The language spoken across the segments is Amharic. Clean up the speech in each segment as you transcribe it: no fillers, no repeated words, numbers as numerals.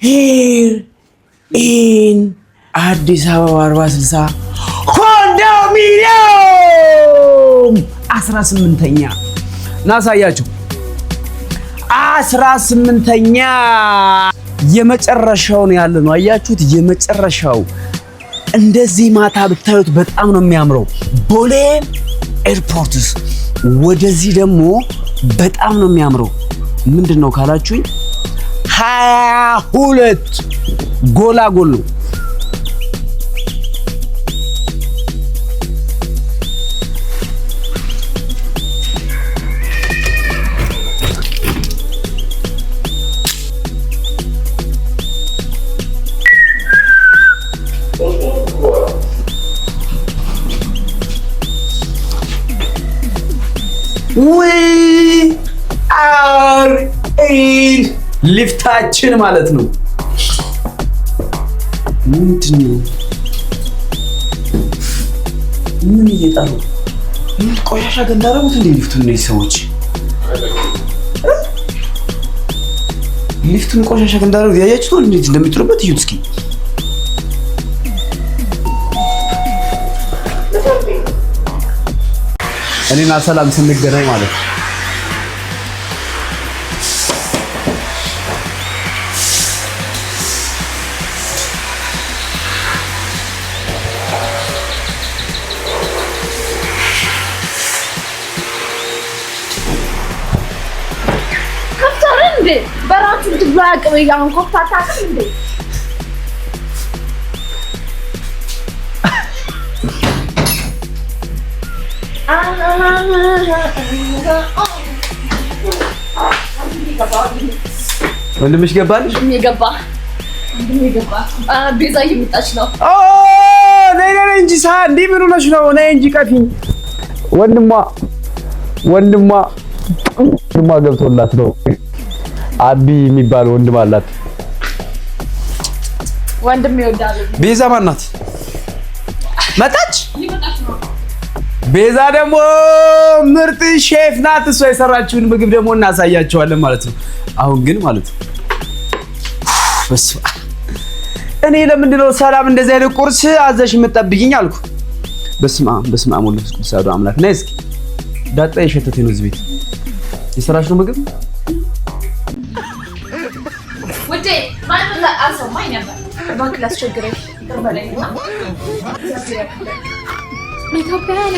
here in አዲስ አበባ 40/60 ኮንዶሚኒየም 18ኛ ናሳያችሁ 18ኛ የመጨረሻው ነው ያለ ነው። አያችሁት? የመጨረሻው እንደዚህ ማታ ብታዩት በጣም ነው የሚያምረው። ቦሌ ኤርፖርትስ ወደዚህ ደግሞ በጣም ነው የሚያምረው። ምንድነው ካላችሁኝ 22 ጎላጎል ነው። We are in ሊፍታችን ማለት ነው። ምንድነው? ምን እየጣሉ ቆሻሻ ገንዳረሙት እንዴ? ሊፍቱን ነው ሰዎች ሊፍቱን ቆሻሻ ገንዳረሙት። ያያችሁት እንዴት እንደሚጥሩበት እዩት እስኪ። እኔና ሰላም ስንገናኝ ማለት ነው እንዴ በራችሁ ትብላቅ በያን ኮፍታታ እንዴ ወንድምሽ ገባልሽ? ገባ ቤዛ እየመጣች ነው። ነይ እንጂ እንዴ ምን ሆነሽ ነው? ነይ እንጂ ቀፊኝ። ወንድሟ ገብቶላት ነው። አቢ የሚባል ወንድም አላት። ወንድም ይወዳል። ቤዛ ማን ናት? መጣች ነው። ቤዛ ደግሞ ምርጥ ሼፍ ናት። እሷ የሰራችውን ምግብ ደግሞ እናሳያቸዋለን ማለት ነው። አሁን ግን ማለት ነው እኔ ለምንድን ነው ሰላም እንደዚህ አይነት ቁርስ አዘሽ የምትጠብቂኝ አልኩ። በስመ አብ ወወልድ ወመንፈስ ቅዱስ አምላክ። ነይ እስኪ ዳጣ የሸተተ ነው እዚህ ቤት የሰራሽ ነው ምግብ ወዴ ማለት አልሰማኝ ነበር። ባንክ ላስቸግረሽ ተበለኝና ኢትዮጵያ ላይ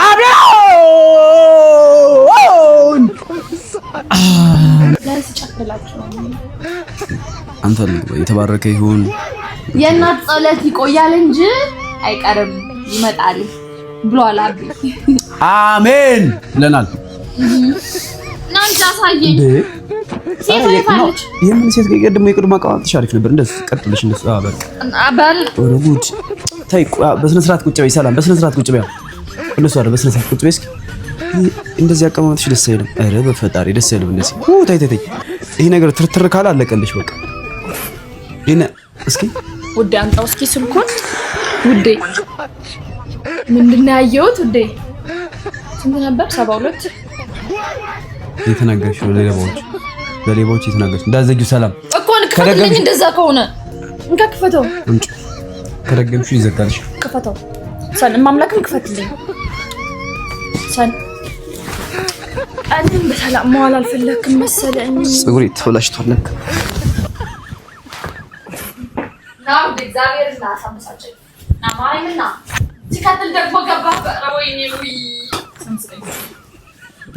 አብዮን ለስ ጨፍላችሁ አንተ የተባረከ ይሁን። የእናት ጸሎት ይቆያል እንጂ አይቀርም ይመጣል ብሏል አቢ። አሜን ብለናል። ናንተ አሳየኝ ሴት አይፋለች። የምን ሴት ደግሞ የቅድማ አቀማመጥሽ አሪፍ ነበር። እንደዚህ ቀጥልሽ እንደሱ በቃ አባል ወረጉድ ታይ በስነ ስርዓት ቁጭ በይ። ሰላም በስነ ስርዓት ቁጭ በይ። እንደሱ አይደል? በስነ ስርዓት ቁጭ በይ እስኪ። እንደዚህ አቀማመጥሽ ደስ አይልም። ኧረ በፈጣሪ ደስ አይልም እንደዚህ። ታይ ይሄ ነገር ትርትር ካለ አለቀልሽ በቃ። ይሄን እስኪ ውዴ አንጣው እስኪ ስልኩን ውዴ። ምንድነው ያየሁት ውዴ? ስንት ነበር? 72 የተናገርሽ ለሌቦች የተናገርሽ እንዳዘጊው ሰላም እኮ ከደገምሽ እንደዛ ከሆነ እንከክፈተው እንጭ ከደገምሽ ይዘጋልሽ። ከፈተው ሰላም ማምላክም ክፈትልኝ ሰላም። ቀንም በሰላም መዋል አልፈለክም መሰለኝ። ፀጉሬ ተበላሽቷል ለካ ናው እግዚአብሔር እናሳምሳቸው ና ማይምና ሲካተል ደግሞ ገባ ወይኔ ወይ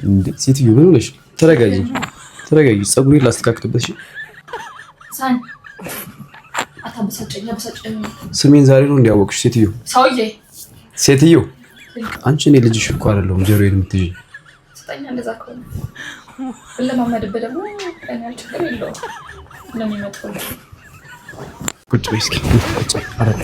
እንዴ ሴትዮ ምን ሆነሽ? ተረጋጊ። ፀጉሬን ላስተካክልበት። እሺ ሳን አታምሳጨኝ። ስሜን ዛሬ ነው እንዲያወቅሽ ሴትዮ አንቺ እኔ ልጅሽ እኮ አይደለሁም ጆሮዬን የምትይዥ ስጠኛ። እንደዛ ከሆነ ለማመድበት ደግሞ እኔ ችግር የለውም። ለሚመጣው ቁጭ በይ እስኪ ቁጭ አረግ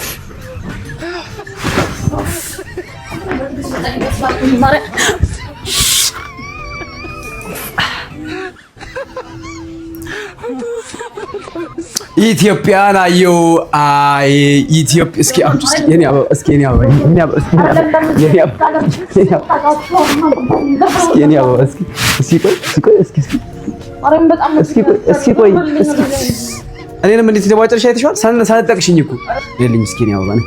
ኢትዮጵያን አየው። አይ ኢትዮጵያ እስኪ አምጪ እስኪ የኔ አበባ እስኪ የኔ አበባ እስኪ ቆይ እስኪ እኔንም እንዴት እንደዋጨርሽ አይተሽዋል? ሳልጠቅሽኝ እኮ የለኝ ምስኪን ያው ባነ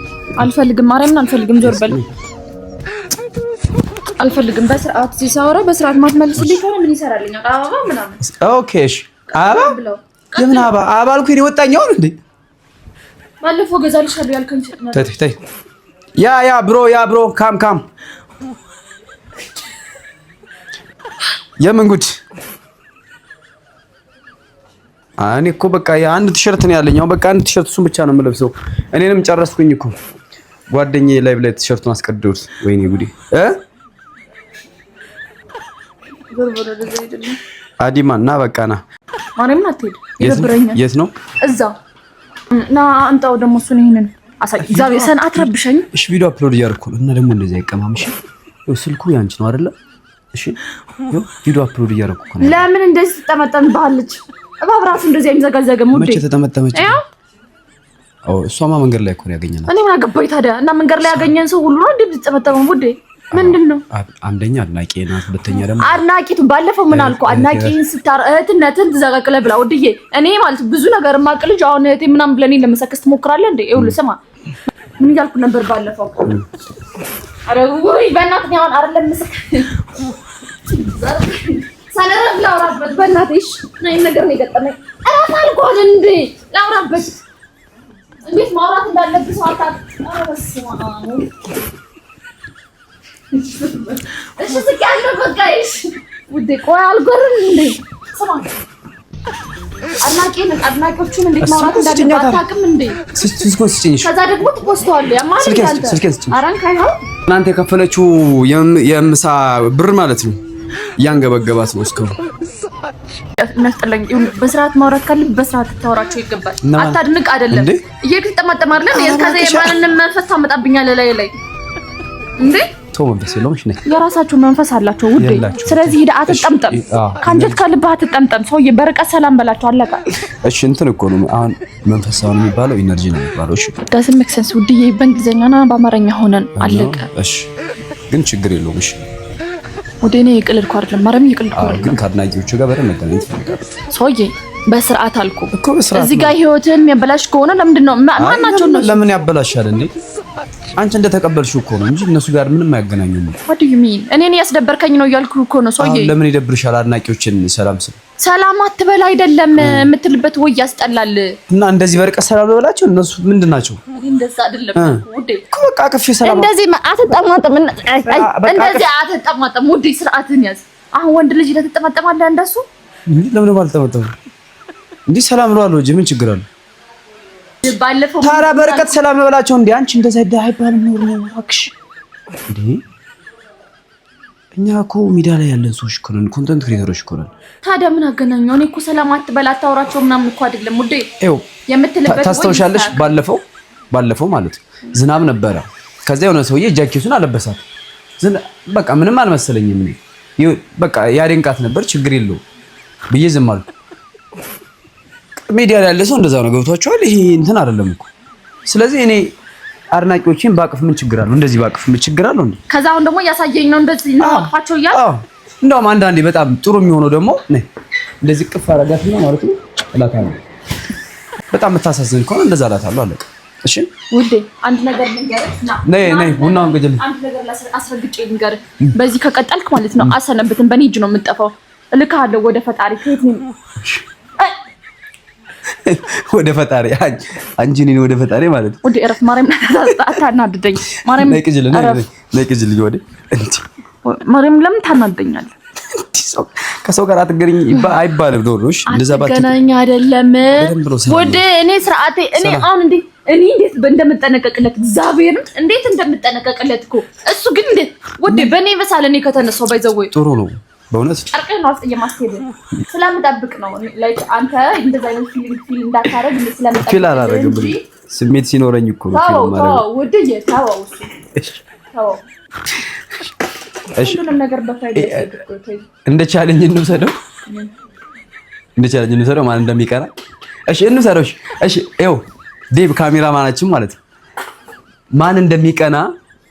አልፈልግም፣ ማርያምን አልፈልግም። ዞር በል አልፈልግም። በስርዓት ሲሳወራ በስርዓት ማትመልስልኝ ከሆነ ምን ይሰራልኛል? አበባ ምናምን ኦኬ እሺ። አበባ የምን አበባ? አበባ አልኩኝ እኔ ወጣኛው እንዴ? ባለፈው ገዛልሻለሁ ያልከኝ ተይ ያ ብሮ ካም የምን ጉድ? እኔ እኮ በቃ አንድ ቲሸርት ነው ያለኝ። በቃ አንድ ቲሸርት እሱን ብቻ ነው የምለብሰው። እኔንም ጨረስኩኝ እኮ ጓደኛዬ ላይቭ ላይ ቲሸርቱን አስቀድዶት። ወይኔ ጉዴ አዲማ እና በቃ ና ማርያምን አትሄድ፣ ይደብረኛል። የት ነው? እዛ ና አንጣው ደግሞ እሱን ይሄንን አሳይ። እግዚአብሔር ሰን አትረብሸኝ። እሺ ቪዲዮ አፕሎድ እያደረኩ ነው እና ደግሞ እንደዚህ አይቀማምሽ። ስልኩ ያንቺ ነው አይደለ? እሺ ቪዲዮ አፕሎድ እያደረኩ ነው። ለምን እንደዚህ ትጠመጠምብሃለች? እባብ ራሱ እንደዚህ አይዘጋዘግም። ሙዴ መቼ ተጠመጠመች? እሷማ መንገድ ላይ እኮ ነው ያገኘናት። እኔ ምን አገባኝ ታዲያ? እና መንገድ ላይ ያገኘን ሰው ሁሉ ነው እንደምትጠመጠመው? ሙዴ ምንድነው? አንደኛ አድናቂ ናት፣ ሁለተኛ ደግሞ አድናቂቱ። ባለፈው ምን አልኩ? አድናቂን ስታር እህትነትን ትዘቀቅለ ብላ ወድዬ። እኔ ማለት ብዙ ነገር ማቅ ልጅ አሁን እህቴ ምናምን ብለኔ ለመሰከስ ትሞክራለህ እንዴ? ይኸውልህ ስማ፣ ምን እያልኩ ነበር ባለፈው? አረ ወይ በእናትህ አሁን አይደለም መስክ ሰነረፍ ላውራበት በእናትሽ ነይ ነገር ነው የገጠመኝ። አራት አልኳት እንዴ ላውራበት እንዴት ማውራት እንዳለብህ ሰው አታውቅም። አረ በስመ አብ እሺ ስቃለሁ በቃ እሺ ውዴ ቆይ አልጎርም እንዴ ስማ አድናቂዎቹን እንዴት ማውራት እንዳለብህ አታውቅም እንዴ? ከዛ ደግሞ ትፖስተዋለህ ያማን ይላል። አራን ካይው እናንተ የከፈለችው የምሳ ብር ማለት ነው ያንገበገባት ነው እስከው እናስጠላኝ። በስርዓት ማውራት ካለብህ በስርዓት ታወራቸው ይገባል። አታድንቅ አይደለም እየተጠማጠም አይደለም የከዛ የማንንም መንፈስ ታመጣብኛለህ ላይ እንዴ መንፈስ የለውምሽ ነኝ። የራሳቸው መንፈስ አላቸው ውዴ። ስለዚህ ሂድ አትጠምጠም፣ ካንጀት ከልብህ አትጠምጠም። ሰውዬ በርቀት ሰላም በላቸው አለቃ። እሺ እንትን እኮ ነው አሁን መንፈሳዊ የሚባለው ኢነርጂ ነው የሚባለው። እሺ ዳስ ሜክ ሴንስ ውዴ። በእንግሊዘኛና በአማርኛ ሆነን አለቀ። እሺ ግን ችግር የለውም። እሺ ውዴ እኔ የቅልልኩ አይደለም ማረም የቅልልኩ አይደለም። ግን ከአድናቂዎቹ ጋር በደንብ መገናኘት ይፈልጋል ሰውዬ። በስርዓት አልኩ እኮ በስርዓት። እዚህ ጋር ህይወትን የሚያበላሽ ከሆነ ለምንድን ነው ማናቸው ነው? ለምን ያበላሻል እንዴ? አንቺ እንደተቀበልሽው እኮ ነው እንጂ እነሱ ጋር ምንም አያገናኙም። what do you mean? እኔን ያስደበርከኝ ነው እያልኩ እኮ ነው ሰውዬ። ለምን ይደብርሻል? አድናቂዎችን ሰላም ስል ሰላም አትበል አይደለም የምትልበት ወይ ያስጠላል። እና እንደዚህ በርቀት ሰላም በላቸው እነሱ ምንድናቸው? እንደዛ አይደለም ውዴ እኮ በቃ ከፍሽ ሰላም እንደዚህ አትጠማጠም፣ እንደዚህ አትጠማጠም ውዴ። ስርዓትን ያዝ። አሁን ወንድ ልጅ ለተጠማጠማለህ እንደሱ እንዴ? ለምን ባልተጠማጠም እንዴ? ሰላም ነው አለው እንጂ ምን ችግር አለ? ባለፈው ታራ በርቀት ሰላም በላቸው እንዴ? አንቺ እንደዛ አይባልም ነው እባክሽ እንዴ? እኛ እኮ ሚዲያ ላይ ያለን ሰዎች እኮ ነን፣ ኮንተንት ክሬተሮች እኮ ነን። ታዲያ ምን አገናኘው? እኔ እኮ ሰላም አትበል አታውራቸው ምናምን እኮ አይደለም ውዴ። ይኸው የምትልበት ታስታውሻለሽ? ባለፈው ማለት ዝናብ ነበረ። ከዛ የሆነ ሰውዬ ጃኬቱን አለበሳት። በቃ ምንም አልመሰለኝም። በቃ ያደንቃት ነበር፣ ችግር የለውም ብዬ ዝም አልኩ። ሚዲያ ላይ ያለ ሰው እንደዛ ነው። ገብቷቸዋል። ይሄ እንትን አይደለም እኮ። ስለዚህ እኔ አድናቂዎችን ባቅፍ ምን ችግር አለው? እንደዚህ ባቅፍ ምን ችግር አለው እንዴ? ከዛ አሁን ደግሞ ያሳየኝ ነው እንደዚህ ነው አቅፋቸው እያለ እንደውም አንዳንዴ በጣም ጥሩ የሚሆነው ደግሞ እንደዚህ ቅፍ አረጋትና ማለት ነው እላታለሁ። በጣም የምታሳዝን ከሆነ እንደዛ እላታለሁ። አለቀ። እሺ ውዴ አንድ ነገር ልንገርህ። ነይ ቡናውን ገጀልኝ። አንድ ነገር አስረግጬ ልንገርህ። በዚህ ከቀጠልክ ማለት ነው አሰነብትን በኔ እጅ ነው የምጠፋው። እልክሃለሁ ወደ ፈጣሪ። ከየት ነው ወደ ፈጣሪ? አንቺ ነኝ ወደ ፈጣሪ ማለት ነው። ወደ እረፍ ማርያም አታናድደኝ። ማርያም ነቅጅልኝ ወደ እንዴ ማርያም ለምን ታናደኛለህ? ከሰው ጋር አትገናኝ አይባልም። ዶሮሽ እንደዛ ባትገናኝ አትገናኝ አይደለም ወደ እኔ ስርዓቴ እኔ አሁን እንዴ እኔ እንዴት እንደምጠነቀቅለት እግዚአብሔርን እንዴት እንደምጠነቀቅለት እኮ እሱ ግን እንዴት ወደ በእኔ በሳለ እኔ ከተነሳው ባይዘወይ ጥሩ ነው በእውነት ጨርቅህን ነው የማስኬድ ስለምጠብቅ ነው። ላይክ አንተ እንደዛ አይነት ፊል እንዳታረግ ስለምጠብቅ ፊል አላረግም ብዬ ስሜት ሲኖረኝ እኮ ነው ፊል ማረግ። ታው ወደየ ታው እሺ ሁሉንም ነገር በፋይዳ እንደ ቻሌንጅ እንውሰደው፣ ማን እንደሚቀራ። እሺ እንውሰደው። እሺ ይኸው ዴብ ካሜራማናችን ማለት ነው ማን እንደሚቀና።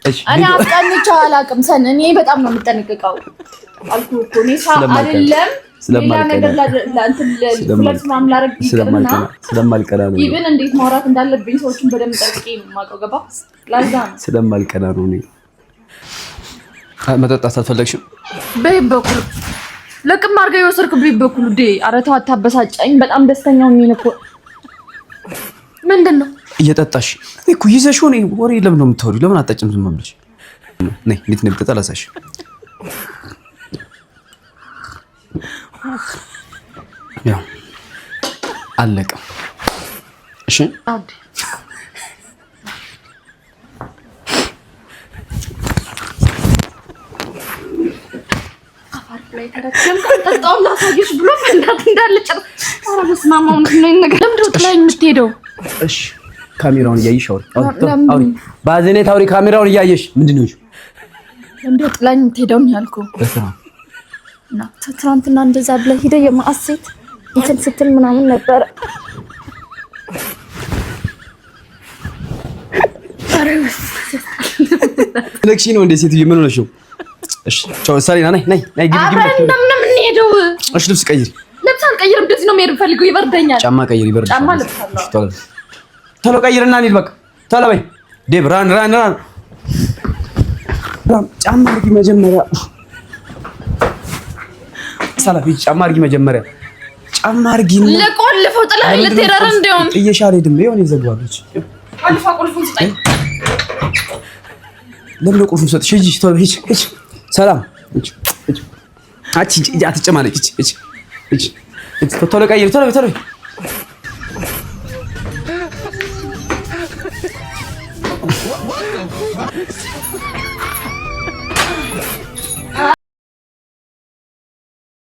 እሺ እኔ አስቀንቼው አላውቅም። እኔ በጣም ነው የምጠነቀቀው አልኩህ እኮ እኔ አይደለም ስለማልቀና ነው። ኢቭን እንዴት ማውራት እንዳለብኝ ሰዎችን በደንብ ጠርቄ ነው የማውቀው። ገባ ላዛ ነው ስለማልቀና ነው። እኔ መጠጣት አልፈለግሽም? በይ በኩል ለቅም አድርገህ የወሰድክብኝ በኩል ዴ ኧረ ተው አታበሳጨኝ። በጣም ደስተኛ ሆኜ ነው እኮ። ምንድን ነው እየጠጣሽ እኮ ይዘሽ ሆነ ወሬ ለምን ነው የምታወሪው? ለምን አጠጭም ዝም ብለሽ ነይ። እንዴት ነው የምትጠጣ? ላሳሽ ያው አለቀ። እሺ አዲ አፋር ላይ ተረከም ጠጣው ላሳይሽ ብሎ ፈንዳት እንዳለች ኧረ በስመ አብ ነው ነገር ለምንድን ነው ጥላኝ የምትሄደው? እሺ ካሜራውን እያየሽ አውሪ ባዘኔት አውሪ። ካሜራውን እያየሽ ምንድን ነው ለምንድን ነው ጥላኝ የምትሄደው ነው ያልኩህ። በስራ እና ትናንትና እንደዛ ብለህ ሄደህ የማአሴት እንትን ስትል ምናምን ነበር። ለክሺ ነው እንደ ሴትዬ ምን ሆነሽ ነው? እሺ ቻው ሰሪና ነይ ግቢ እንደምን እንሄደው? እሺ ልብስ ቀይሪ። ልብስ አልቀይርም፣ እንደዚህ ነው የምሄድ ፈልገው ይበርደኛል። ጫማ ቀይሪ፣ ይበርዳል። ጫማ ለብሳለሁ። ቶሎ ቀይርና እንሂድ በቃ ቶሎ በይ። ዴብ ራን ጫማ አድርጊ መጀመሪያ። ሰላም ጫማ አድርጊ መጀመሪያ። ጫማ አድርጊና ለቆልፈው ጥላኝ ልትሄድ እንደውም ጥየሻ አልሄድም። ይኸው ነው ዘግባለች። ቁልፉን ስጠኝ። ለምን ነው ቁልፉን ሰጥሽ? ሂጂ ቶሎ ሂጂ። ሰላም አቺ አትጨማለቂ። ቶሎ ቀይሪ ቶሎ